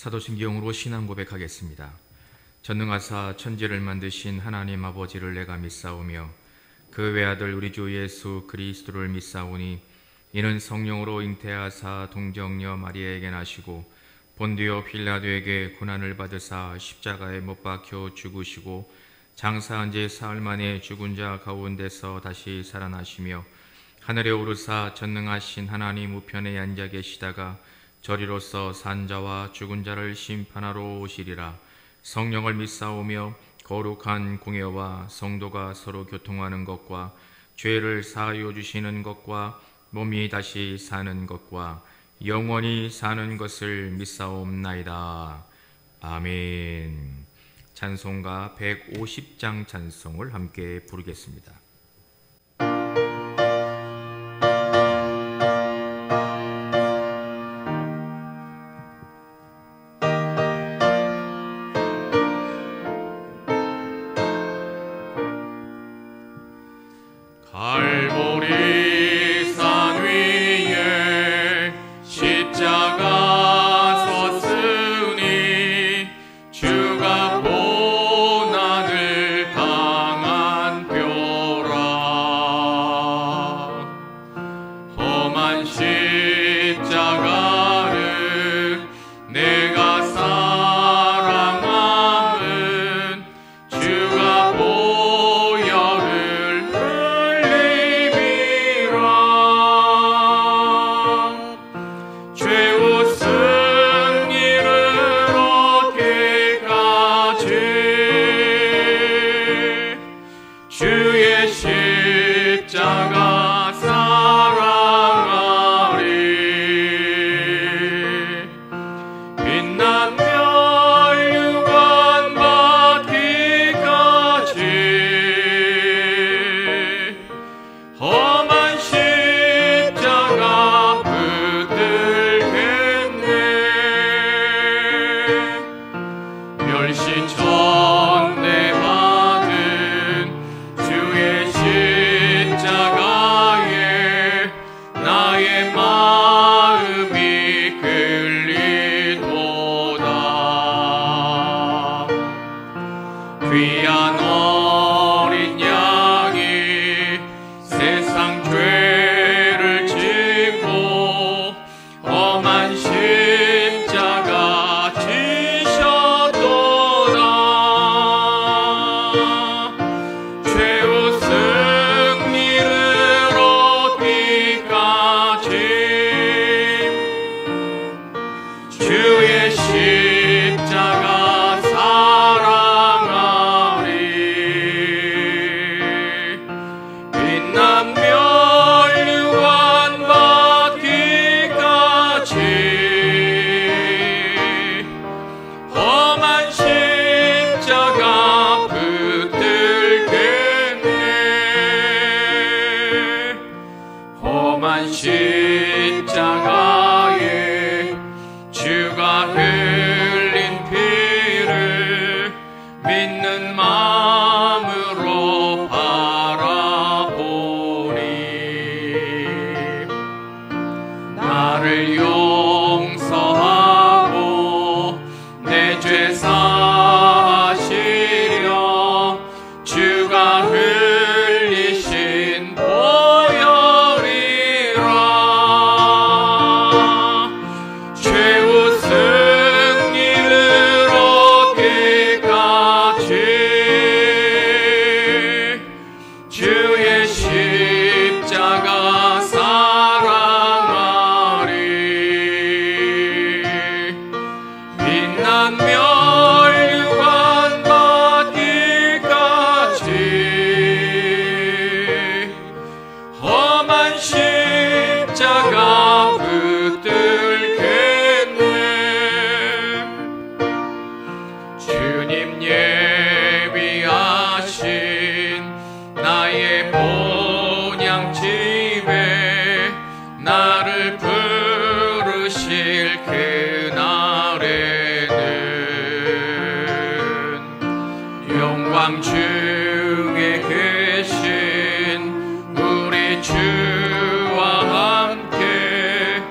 사도신경으로 신앙 고백하겠습니다. 전능하사 천지를 만드신 하나님 아버지를 내가 믿사오며 그 외아들 우리 주 예수 그리스도를 믿사오니 이는 성령으로 잉태하사 동정녀 마리아에게 나시고 본디오 빌라도에게 고난을 받으사 십자가에 못 박혀 죽으시고 장사한 지 사흘 만에 죽은 자 가운데서 다시 살아나시며 하늘에 오르사 전능하신 하나님 우편에 앉아 계시다가 저리로서 산 자와 죽은 자를 심판하러 오시리라. 성령을 믿사오며 거룩한 공예와 성도가 서로 교통하는 것과 죄를 사하여 주시는 것과 몸이 다시 사는 것과 영원히 사는 것을 믿사옵나이다. 아멘. 찬송가 150장 찬송을 함께 부르겠습니다. 주와 함께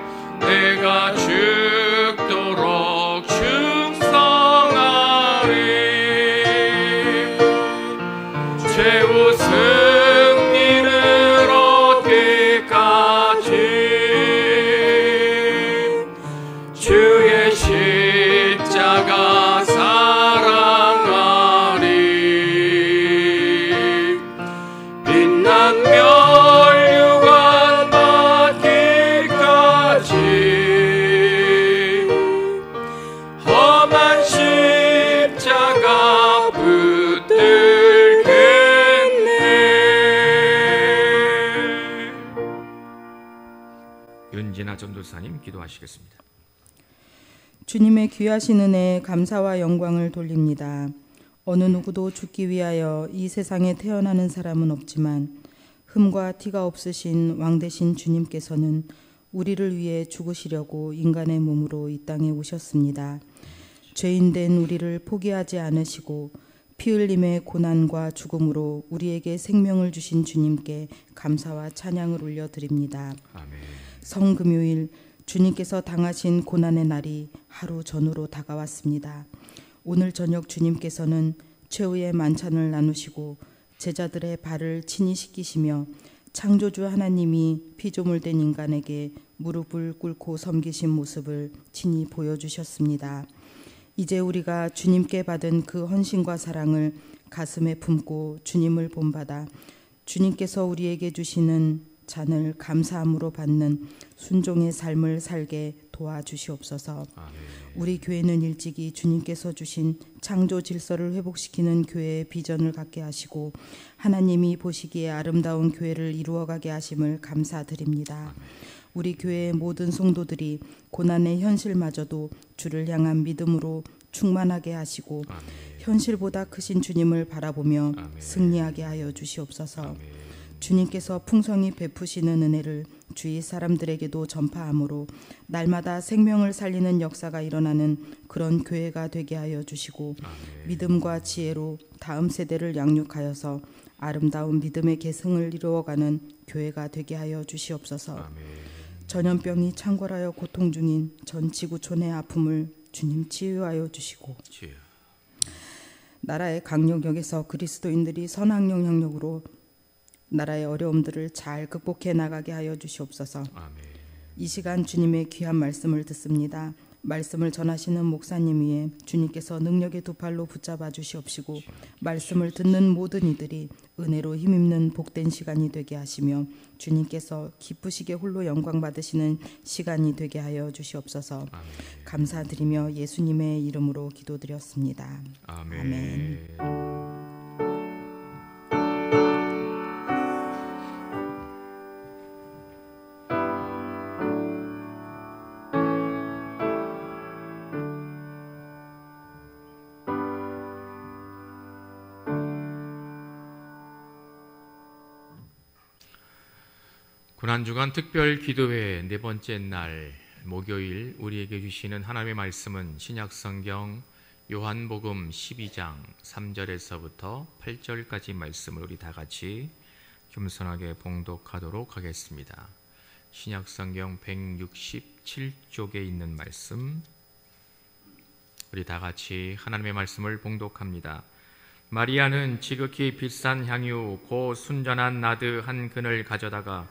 윤진아 전도사님 기도하시겠습니다. 주님의 귀하신 은혜에 감사와 영광을 돌립니다. 어느 누구도 죽기 위하여 이 세상에 태어나는 사람은 없지만 흠과 티가 없으신 왕되신 주님께서는 우리를 위해 죽으시려고 인간의 몸으로 이 땅에 오셨습니다. 죄인된 우리를 포기하지 않으시고 피 흘림의 고난과 죽음으로 우리에게 생명을 주신 주님께 감사와 찬양을 올려드립니다. 아멘. 성금요일 주님께서 당하신 고난의 날이 하루 전후로 다가왔습니다. 오늘 저녁 주님께서는 최후의 만찬을 나누시고 제자들의 발을 친히 씻기시며 창조주 하나님이 피조물된 인간에게 무릎을 꿇고 섬기신 모습을 친히 보여주셨습니다. 이제 우리가 주님께 받은 그 헌신과 사랑을 가슴에 품고 주님을 본받아 주님께서 우리에게 주시는 잔을 감사함으로 받는 순종의 삶을 살게 도와주시옵소서. 아멘. 우리 교회는 일찍이 주님께서 주신 창조 질서를 회복시키는 교회의 비전을 갖게 하시고 하나님이 보시기에 아름다운 교회를 이루어가게 하심을 감사드립니다. 우리 교회의 모든 성도들이 고난의 현실마저도 주를 향한 믿음으로 충만하게 하시고 아멘. 현실보다 크신 주님을 바라보며 아멘. 승리하게 하여 주시옵소서. 아멘. 주님께서 풍성히 베푸시는 은혜를 주위 사람들에게도 전파함으로 날마다 생명을 살리는 역사가 일어나는 그런 교회가 되게 하여 주시고 아멘. 믿음과 지혜로 다음 세대를 양육하여서 아름다운 믿음의 계승을 이루어가는 교회가 되게 하여 주시옵소서. 아멘. 전염병이 창궐하여 고통 중인 전 지구촌의 아픔을 주님 치유하여 주시고 주여. 나라의 강력역에서 그리스도인들이 선한 영향력으로 나라의 어려움들을 잘 극복해 나가게 하여 주시옵소서. 아멘. 이 시간 주님의 귀한 말씀을 듣습니다. 말씀을 전하시는 목사님 위에 주님께서 능력의 두 팔로 붙잡아 주시옵시고 말씀을 듣는 모든 이들이 은혜로 힘입는 복된 시간이 되게 하시며 주님께서 기쁘시게 홀로 영광 받으시는 시간이 되게 하여 주시옵소서. 아멘. 감사드리며 예수님의 이름으로 기도드렸습니다. 아멘. 아멘. 고난주간 특별 기도회 네 번째 날 목요일 우리에게 주시는 하나님의 말씀은 신약성경 요한복음 12장 3절에서부터 8절까지 말씀을 우리 다 같이 겸손하게 봉독하도록 하겠습니다. 신약성경 167쪽에 있는 말씀, 우리 다 같이 하나님의 말씀을 봉독합니다. 마리아는 지극히 비싼 향유 고 순전한 나드 한 근을 가져다가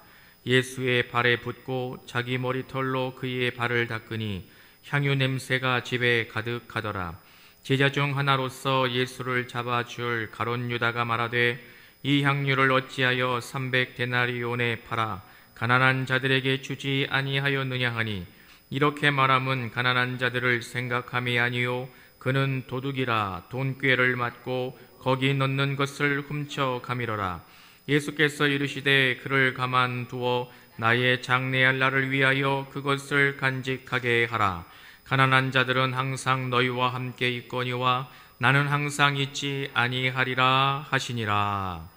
예수의 발에 붓고 자기 머리털로 그의 발을 닦으니 향유 냄새가 집에 가득하더라. 제자 중 하나로서 예수를 잡아줄 가룟 유다가 말하되 이 향유를 어찌하여 300데나리온에 팔아 가난한 자들에게 주지 아니하였느냐 하니 이렇게 말함은 가난한 자들을 생각함이 아니요 그는 도둑이라 돈꾀를 맞고 거기 넣는 것을 훔쳐 가미러라. 예수께서 이르시되 그를 가만두어 나의 장래할 날을 위하여 그것을 간직하게 하라. 가난한 자들은 항상 너희와 함께 있거니와 나는 항상 있지 아니하리라 하시니라.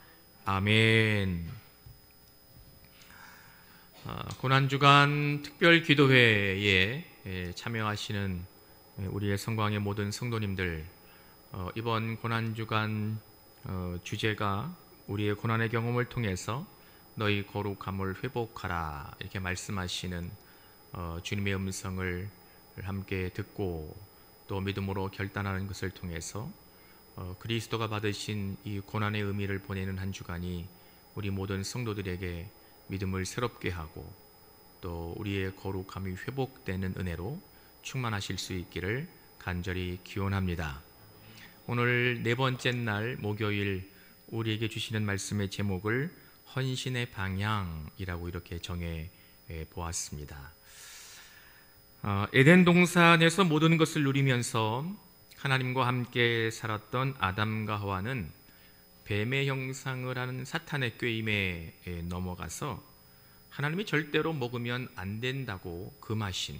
아멘. 고난주간 특별기도회에 참여하시는 우리의 성광의 모든 성도님들, 이번 고난주간 주제가 우리의 고난의 경험을 통해서 너희 거룩함을 회복하라 이렇게 말씀하시는 주님의 음성을 함께 듣고 또 믿음으로 결단하는 것을 통해서 그리스도가 받으신 이 고난의 의미를 보내는 한 주간이 우리 모든 성도들에게 믿음을 새롭게 하고 또 우리의 거룩함이 회복되는 은혜로 충만하실 수 있기를 간절히 기원합니다. 오늘 네 번째 날 목요일 우리에게 주시는 말씀의 제목을 헌신의 방향이라고 이렇게 정해 보았습니다. 에덴 동산에서 모든 것을 누리면서 하나님과 함께 살았던 아담과 하와는 뱀의 형상을 하는 사탄의 꾀임에 넘어가서 하나님이 절대로 먹으면 안 된다고 금하신,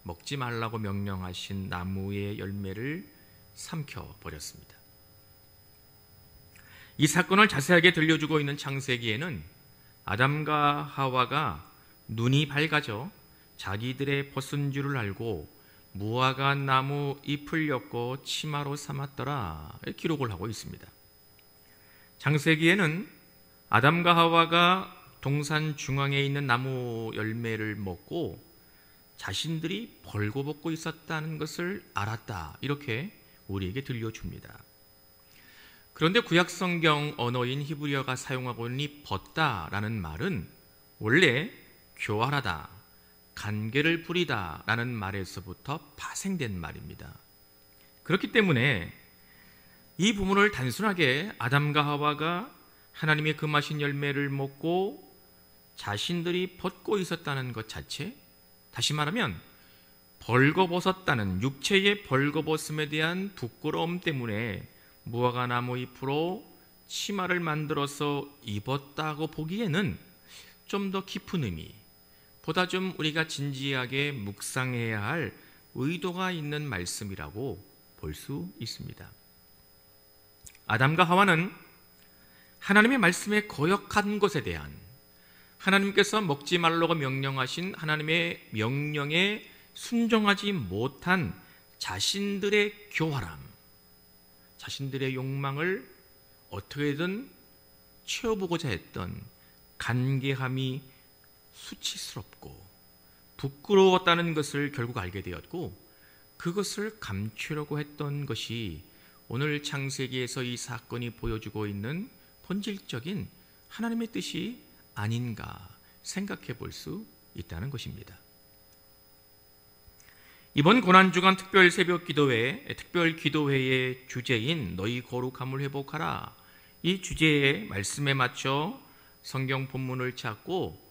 먹지 말라고 명령하신 나무의 열매를 삼켜버렸습니다. 이 사건을 자세하게 들려주고 있는 창세기에는 아담과 하와가 눈이 밝아져 자기들의 벗은 줄을 알고 무화과 나무 잎을 엮고 치마로 삼았더라 기록을 하고 있습니다. 창세기에는 아담과 하와가 동산 중앙에 있는 나무 열매를 먹고 자신들이 벌거벗고 있었다는 것을 알았다, 이렇게 우리에게 들려줍니다. 그런데 구약성경 언어인 히브리어가 사용하고 있는 이 벗다라는 말은 원래 교활하다, 간계를 부리다 라는 말에서부터 파생된 말입니다. 그렇기 때문에 이 부분을 단순하게 아담과 하와가 하나님의 금하신 열매를 먹고 자신들이 벗고 있었다는 것 자체, 다시 말하면 벌거벗었다는 육체의 벌거벗음에 대한 부끄러움 때문에 무화과 나무 잎으로 치마를 만들어서 입었다고 보기에는 좀 더 깊은 의미, 보다 좀 우리가 진지하게 묵상해야 할 의도가 있는 말씀이라고 볼 수 있습니다. 아담과 하와는 하나님의 말씀에 거역한 것에 대한, 하나님께서 먹지 말라고 명령하신 하나님의 명령에 순종하지 못한 자신들의 교활함, 자신들의 욕망을 어떻게든 채워보고자 했던 간계함이 수치스럽고 부끄러웠다는 것을 결국 알게 되었고, 그것을 감추려고 했던 것이 오늘 창세기에서 이 사건이 보여주고 있는 본질적인 하나님의 뜻이 아닌가 생각해 볼 수 있다는 것입니다. 이번 고난주간 특별 새벽 기도회, 특별 기도회의 주제인 너희 거룩함을 회복하라, 이 주제의 말씀에 맞춰 성경 본문을 찾고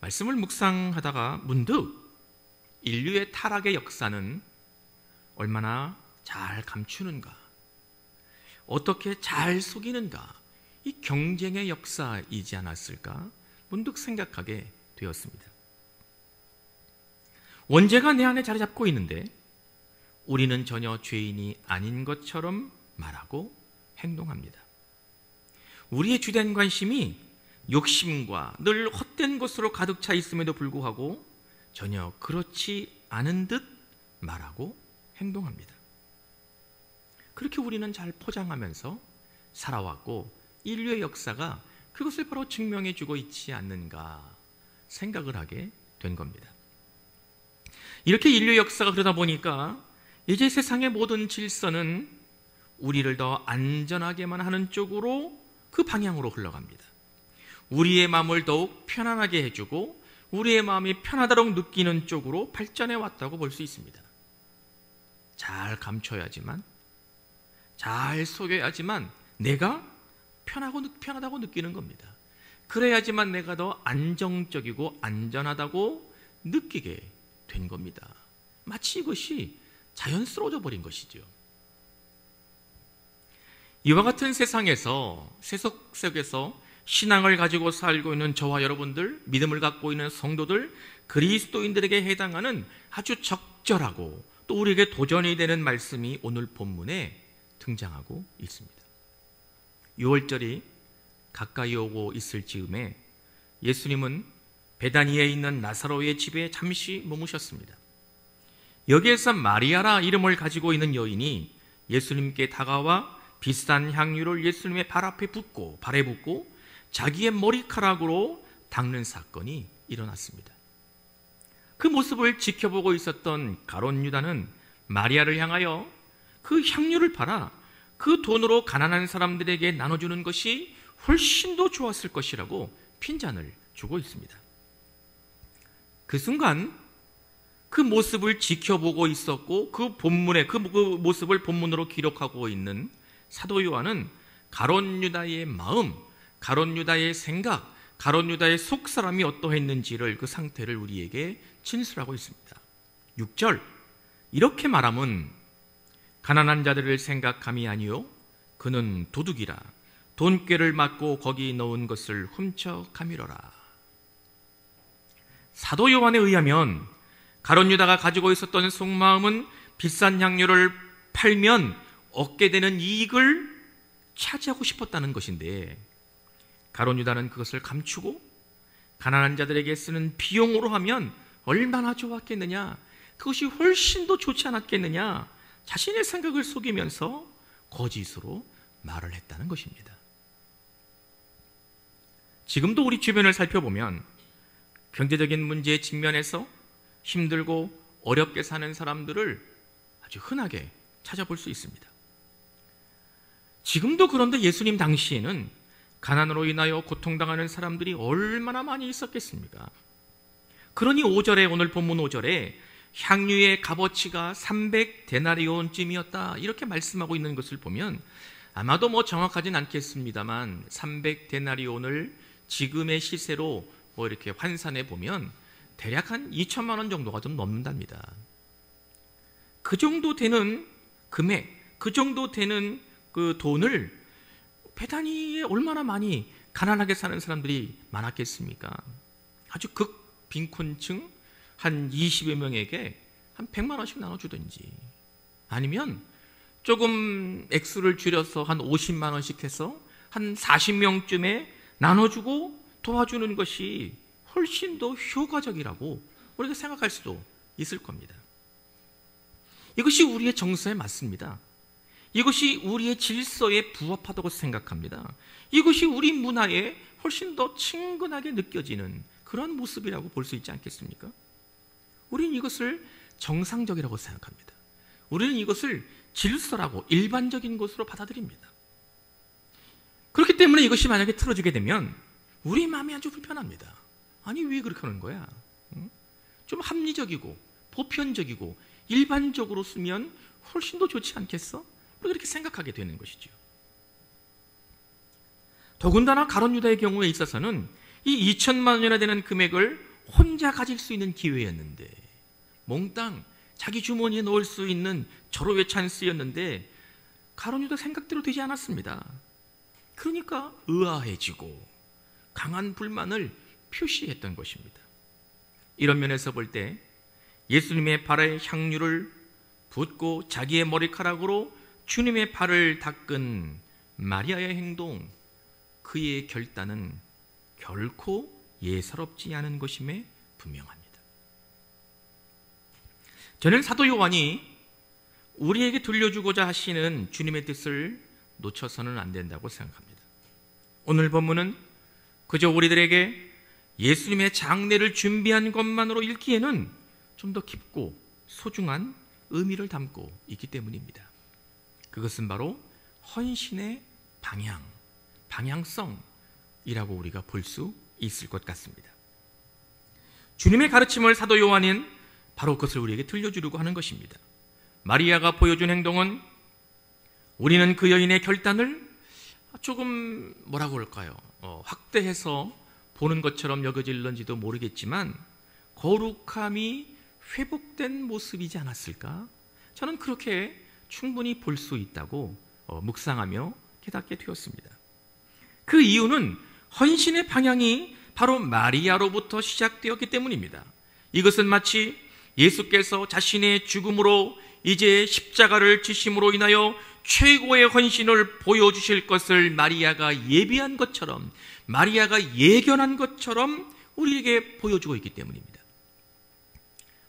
말씀을 묵상하다가 문득 인류의 타락의 역사는 얼마나 잘 감추는가, 어떻게 잘 속이는가, 이 경쟁의 역사이지 않았을까 문득 생각하게 되었습니다. 원죄가 내 안에 자리 잡고 있는데 우리는 전혀 죄인이 아닌 것처럼 말하고 행동합니다. 우리의 주된 관심이 욕심과 늘 헛된 것으로 가득 차 있음에도 불구하고 전혀 그렇지 않은 듯 말하고 행동합니다. 그렇게 우리는 잘 포장하면서 살아왔고 인류의 역사가 그것을 바로 증명해 주고 있지 않는가 생각을 하게 된 겁니다. 이렇게 인류의 역사가 그러다 보니까 이제 세상의 모든 질서는 우리를 더 안전하게만 하는 쪽으로, 그 방향으로 흘러갑니다. 우리의 마음을 더욱 편안하게 해주고 우리의 마음이 편하도록 느끼는 쪽으로 발전해 왔다고 볼 수 있습니다. 잘 감춰야지만, 잘 속여야지만 내가 편하다고 느끼는 겁니다. 그래야지만 내가 더 안정적이고 안전하다고 느끼게 된 겁니다. 마치 이것이 자연스러워져 버린 것이죠. 이와 같은 세상에서, 세속 속에서 신앙을 가지고 살고 있는 저와 여러분들, 믿음을 갖고 있는 성도들, 그리스도인들에게 해당하는 아주 적절하고 또 우리에게 도전이 되는 말씀이 오늘 본문에 등장하고 있습니다. 6월절이 가까이 오고 있을 즈음에 예수님은 베다니에 있는 나사로의 집에 잠시 머무셨습니다. 여기에서 마리아라 이름을 가지고 있는 여인이 예수님께 다가와 비싼 향유를 예수님의 발 앞에 붓고, 발에 붓고 자기의 머리카락으로 닦는 사건이 일어났습니다. 그 모습을 지켜보고 있었던 가룟 유다는 마리아를 향하여 그 향유를 팔아 그 돈으로 가난한 사람들에게 나눠주는 것이 훨씬 더 좋았을 것이라고 핀잔을 주고 있습니다. 그 순간 그 모습을 지켜보고 있었고 그 모습을 본문으로 기록하고 있는 사도 요한은 가룟 유다의 마음, 가룟 유다의 생각, 가룟 유다의 속사람이 어떠했는지를, 그 상태를 우리에게 진술하고 있습니다. 6절, 이렇게 말함은 가난한 자들을 생각함이 아니요 그는 도둑이라 돈꾀를 맞고 거기 넣은 것을 훔쳐 가미러라. 사도 요한에 의하면 가룟 유다가 가지고 있었던 속마음은 비싼 향료를 팔면 얻게 되는 이익을 차지하고 싶었다는 것인데, 가룟 유다는 그것을 감추고 가난한 자들에게 쓰는 비용으로 하면 얼마나 좋았겠느냐, 그것이 훨씬 더 좋지 않았겠느냐, 자신의 생각을 속이면서 거짓으로 말을 했다는 것입니다. 지금도 우리 주변을 살펴보면 경제적인 문제에 직면해서 힘들고 어렵게 사는 사람들을 아주 흔하게 찾아볼 수 있습니다. 지금도 그런데 예수님 당시에는 가난으로 인하여 고통당하는 사람들이 얼마나 많이 있었겠습니까? 그러니 5절에, 오늘 본문 5절에 향유의 값어치가 300데나리온쯤이었다 이렇게 말씀하고 있는 것을 보면, 아마도 정확하진 않겠습니다만 300데나리온을 지금의 시세로 이렇게 환산해 보면 대략 한 2천만 원 정도가 좀 넘는답니다. 그 정도 되는 금액, 그 정도 되는 그 돈을 베다니에 얼마나 많이 가난하게 사는 사람들이 많았겠습니까? 아주 극빈곤층 한 20여 명에게 한 100만 원씩 나눠주든지, 아니면 조금 액수를 줄여서 한 50만 원씩 해서 한 40명쯤에 나눠주고 도와주는 것이 훨씬 더 효과적이라고 우리가 생각할 수도 있을 겁니다. 이것이 우리의 정서에 맞습니다. 이것이 우리의 질서에 부합하다고 생각합니다. 이것이 우리 문화에 훨씬 더 친근하게 느껴지는 그런 모습이라고 볼 수 있지 않겠습니까? 우리는 이것을 정상적이라고 생각합니다. 우리는 이것을 질서라고 일반적인 것으로 받아들입니다. 그렇기 때문에 이것이 만약에 틀어지게 되면 우리 마음이 아주 불편합니다. 아니, 왜 그렇게 하는 거야? 좀 합리적이고 보편적이고 일반적으로 쓰면 훨씬 더 좋지 않겠어? 그렇게 생각하게 되는 것이죠. 더군다나 가룟 유다의 경우에 있어서는 이 2천만 원이나 되는 금액을 혼자 가질 수 있는 기회였는데, 몽땅 자기 주머니에 넣을 수 있는 절호의 찬스였는데 가룟 유다 생각대로 되지 않았습니다. 그러니까 의아해지고 강한 불만을 표시했던 것입니다. 이런 면에서 볼 때 예수님의 발에 향유를 붓고 자기의 머리카락으로 주님의 발을 닦은 마리아의 행동, 그의 결단은 결코 예사롭지 않은 것임에 분명합니다. 저는 사도 요한이 우리에게 들려주고자 하시는 주님의 뜻을 놓쳐서는 안 된다고 생각합니다. 오늘 본문은 그저 우리들에게 예수님의 장례를 준비한 것만으로 읽기에는 좀 더 깊고 소중한 의미를 담고 있기 때문입니다. 그것은 바로 헌신의 방향성이라고 우리가 볼 수 있을 것 같습니다. 주님의 가르침을 사도 요한은 바로 그것을 우리에게 들려주려고 하는 것입니다. 마리아가 보여준 행동은 우리는 그 여인의 결단을 조금 뭐라고 할까요? 확대해서 보는 것처럼 여겨질런지도 모르겠지만 거룩함이 회복된 모습이지 않았을까? 저는 그렇게 충분히 볼 수 있다고 묵상하며 깨닫게 되었습니다. 그 이유는 헌신의 방향이 바로 마리아로부터 시작되었기 때문입니다. 이것은 마치 예수께서 자신의 죽음으로 이제 십자가를 지심으로 인하여 최고의 헌신을 보여주실 것을 마리아가 예비한 것처럼, 마리아가 예견한 것처럼 우리에게 보여주고 있기 때문입니다.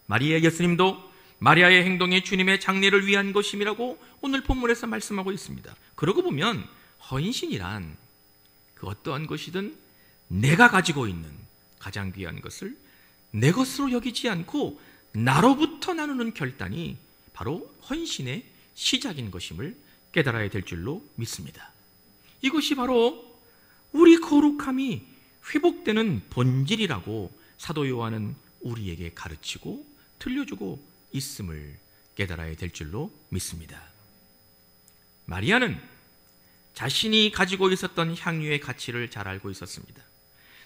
마리아 예수님도 마리아의 행동이 주님의 장례를 위한 것임이라고 오늘 본문에서 말씀하고 있습니다. 그러고 보면 헌신이란 그 어떠한 것이든 내가 가지고 있는 가장 귀한 것을 내 것으로 여기지 않고 나로부터 나누는 결단이 바로 헌신의 시작인 것임을 깨달아야 될 줄로 믿습니다. 이것이 바로 우리 거룩함이 회복되는 본질이라고 사도 요한은 우리에게 가르치고 들려주고 있음을 깨달아야 될 줄로 믿습니다. 마리아는 자신이 가지고 있었던 향유의 가치를 잘 알고 있었습니다.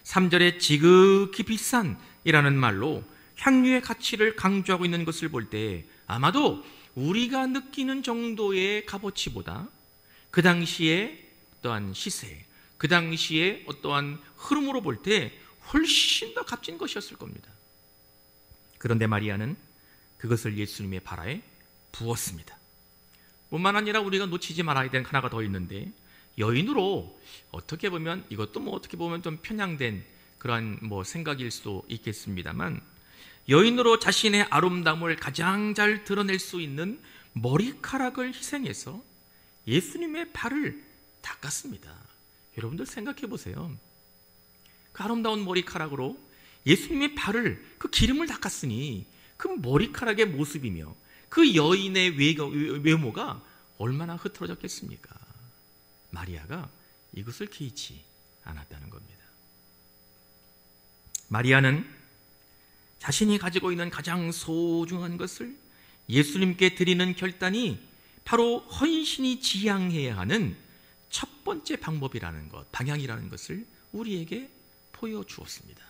3절에 지극히 비싼이라는 말로 향유의 가치를 강조하고 있는 것을 볼 때 아마도 우리가 느끼는 정도의 값어치보다 그 당시에 어떠한 시세, 그 당시에 어떠한 흐름으로 볼 때 훨씬 더 값진 것이었을 겁니다. 그런데 마리아는 그것을 예수님의 발아에 부었습니다. 뿐만 아니라 우리가 놓치지 말아야 되는 하나가 더 있는데, 여인으로 어떻게 보면 이것도 어떻게 보면 좀 편향된 그러한 생각일 수도 있겠습니다만, 여인으로 자신의 아름다움을 가장 잘 드러낼 수 있는 머리카락을 희생해서 예수님의 발을 닦았습니다. 여러분들 생각해 보세요. 그 아름다운 머리카락으로 예수님의 발을, 그 기름을 닦았으니 그 머리카락의 모습이며 그 여인의 외모가 얼마나 흐트러졌겠습니까? 마리아가 이것을 개의치 않았다는 겁니다. 마리아는 자신이 가지고 있는 가장 소중한 것을 예수님께 드리는 결단이 바로 헌신이 지향해야 하는 첫 번째 방법이라는 것, 방향이라는 것을 우리에게 보여주었습니다.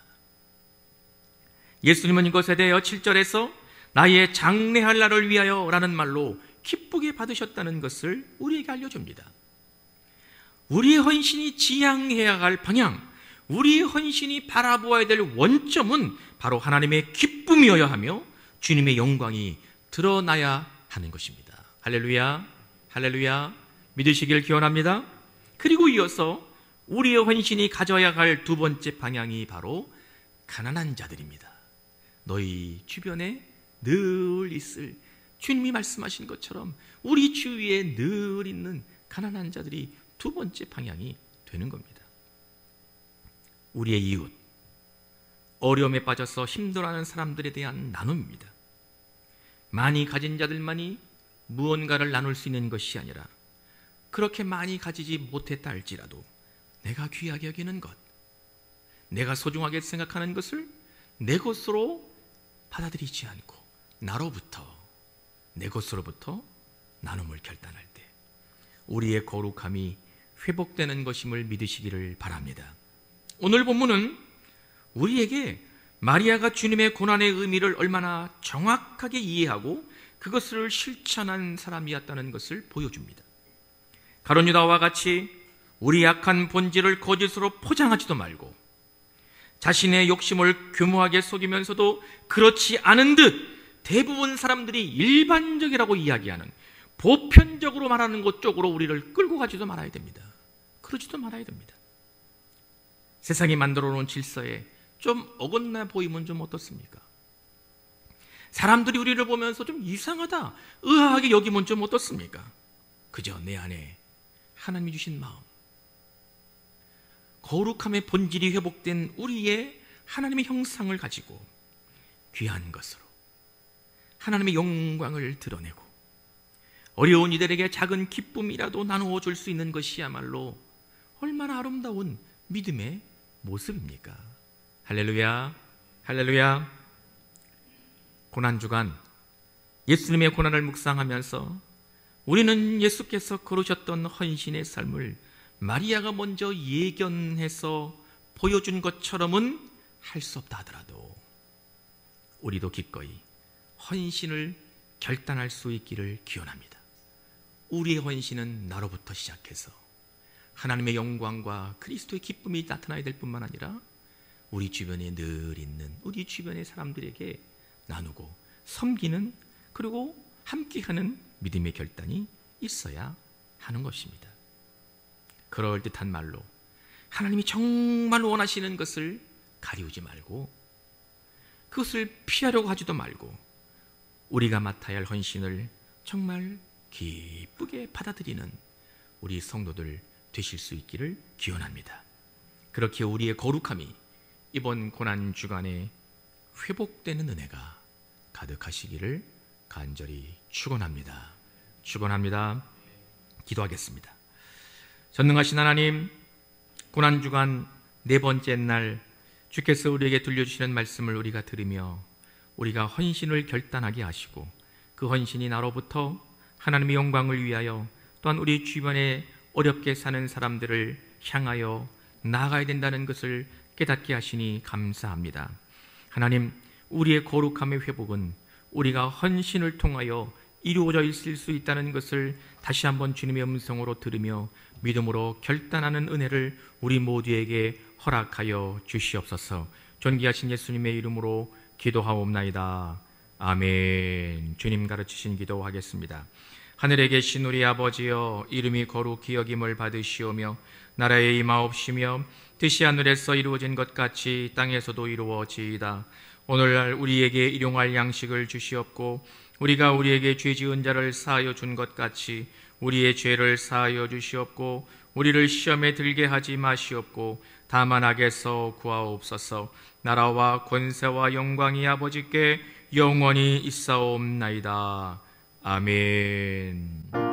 예수님은 이것에 대하여 7절에서 나의 장래할 날을 위하여 라는 말로 기쁘게 받으셨다는 것을 우리에게 알려줍니다. 우리의 헌신이 지향해야 할 방향, 우리의 헌신이 바라보아야 될 원점은 바로 하나님의 기쁨이어야 하며 주님의 영광이 드러나야 하는 것입니다. 할렐루야, 할렐루야, 믿으시길 기원합니다. 그리고 이어서 우리의 헌신이 가져야 할 두 번째 방향이 바로 가난한 자들입니다. 너희 주변에 늘 있을, 주님이 말씀하신 것처럼 우리 주위에 늘 있는 가난한 자들이 두 번째 방향이 되는 겁니다. 우리의 이웃, 어려움에 빠져서 힘들어하는 사람들에 대한 나눔입니다. 많이 가진 자들만이 무언가를 나눌 수 있는 것이 아니라 그렇게 많이 가지지 못했다 할지라도 내가 귀하게 여기는 것, 내가 소중하게 생각하는 것을 내 것으로 받아들이지 않고 나로부터, 내 것으로부터 나눔을 결단할 때 우리의 거룩함이 회복되는 것임을 믿으시기를 바랍니다. 오늘 본문은 우리에게 마리아가 주님의 고난의 의미를 얼마나 정확하게 이해하고 그것을 실천한 사람이었다는 것을 보여줍니다. 가룟 유다와 같이 우리 약한 본질을 거짓으로 포장하지도 말고 자신의 욕심을 교묘하게 속이면서도 그렇지 않은 듯 대부분 사람들이 일반적이라고 이야기하는, 보편적으로 말하는 것 쪽으로 우리를 끌고 가지도 말아야 됩니다. 그러지도 말아야 됩니다. 세상이 만들어 놓은 질서에 좀 어긋나 보이면 좀 어떻습니까? 사람들이 우리를 보면서 좀 이상하다, 의아하게 여기면 좀 어떻습니까? 그저 내 안에 하나님이 주신 마음, 거룩함의 본질이 회복된 우리의 하나님의 형상을 가지고 귀한 것으로 하나님의 영광을 드러내고 어려운 이들에게 작은 기쁨이라도 나누어 줄 수 있는 것이야말로 얼마나 아름다운 믿음의 모습입니까? 할렐루야, 할렐루야. 고난주간 예수님의 고난을 묵상하면서 우리는 예수께서 걸으셨던 헌신의 삶을 마리아가 먼저 예견해서 보여준 것처럼은 할 수 없다 하더라도 우리도 기꺼이 헌신을 결단할 수 있기를 기원합니다. 우리의 헌신은 나로부터 시작해서 하나님의 영광과 그리스도의 기쁨이 나타나야 될 뿐만 아니라 우리 주변에 늘 있는 우리 주변의 사람들에게 나누고 섬기는, 그리고 함께하는 믿음의 결단이 있어야 하는 것입니다. 그럴듯한 말로 하나님이 정말 원하시는 것을 가리우지 말고 그것을 피하려고 하지도 말고 우리가 맡아야 할 헌신을 정말 기쁘게 받아들이는 우리 성도들 되실 수 있기를 기원합니다. 그렇게 우리의 거룩함이 이번 고난주간에 회복되는 은혜가 가득하시기를 간절히 축원합니다. 축원합니다. 기도하겠습니다. 전능하신 하나님, 고난주간 네 번째 날 주께서 우리에게 들려주시는 말씀을 우리가 들으며 우리가 헌신을 결단하게 하시고 그 헌신이 나로부터 하나님의 영광을 위하여 또한 우리 주변에 어렵게 사는 사람들을 향하여 나아가야 된다는 것을 깨닫게 하시니 감사합니다. 하나님, 우리의 거룩함의 회복은 우리가 헌신을 통하여 이루어져 있을 수 있다는 것을 다시 한번 주님의 음성으로 들으며 믿음으로 결단하는 은혜를 우리 모두에게 허락하여 주시옵소서. 존귀하신 예수님의 이름으로 기도하옵나이다. 아멘. 주님 가르치신 기도하겠습니다. 하늘에 계신 우리 아버지여, 이름이 거룩히 여김을 받으시오며 나라에 임하옵시며 뜻이 하늘에서 이루어진 것 같이 땅에서도 이루어지이다. 오늘날 우리에게 일용할 양식을 주시옵고 우리가 우리에게 죄 지은 자를 사하여 준 것 같이 우리의 죄를 사하여 주시옵고 우리를 시험에 들게 하지 마시옵고 다만 악에서 구하옵소서. 나라와 권세와 영광이 아버지께 영원히 있사옵나이다. 아멘.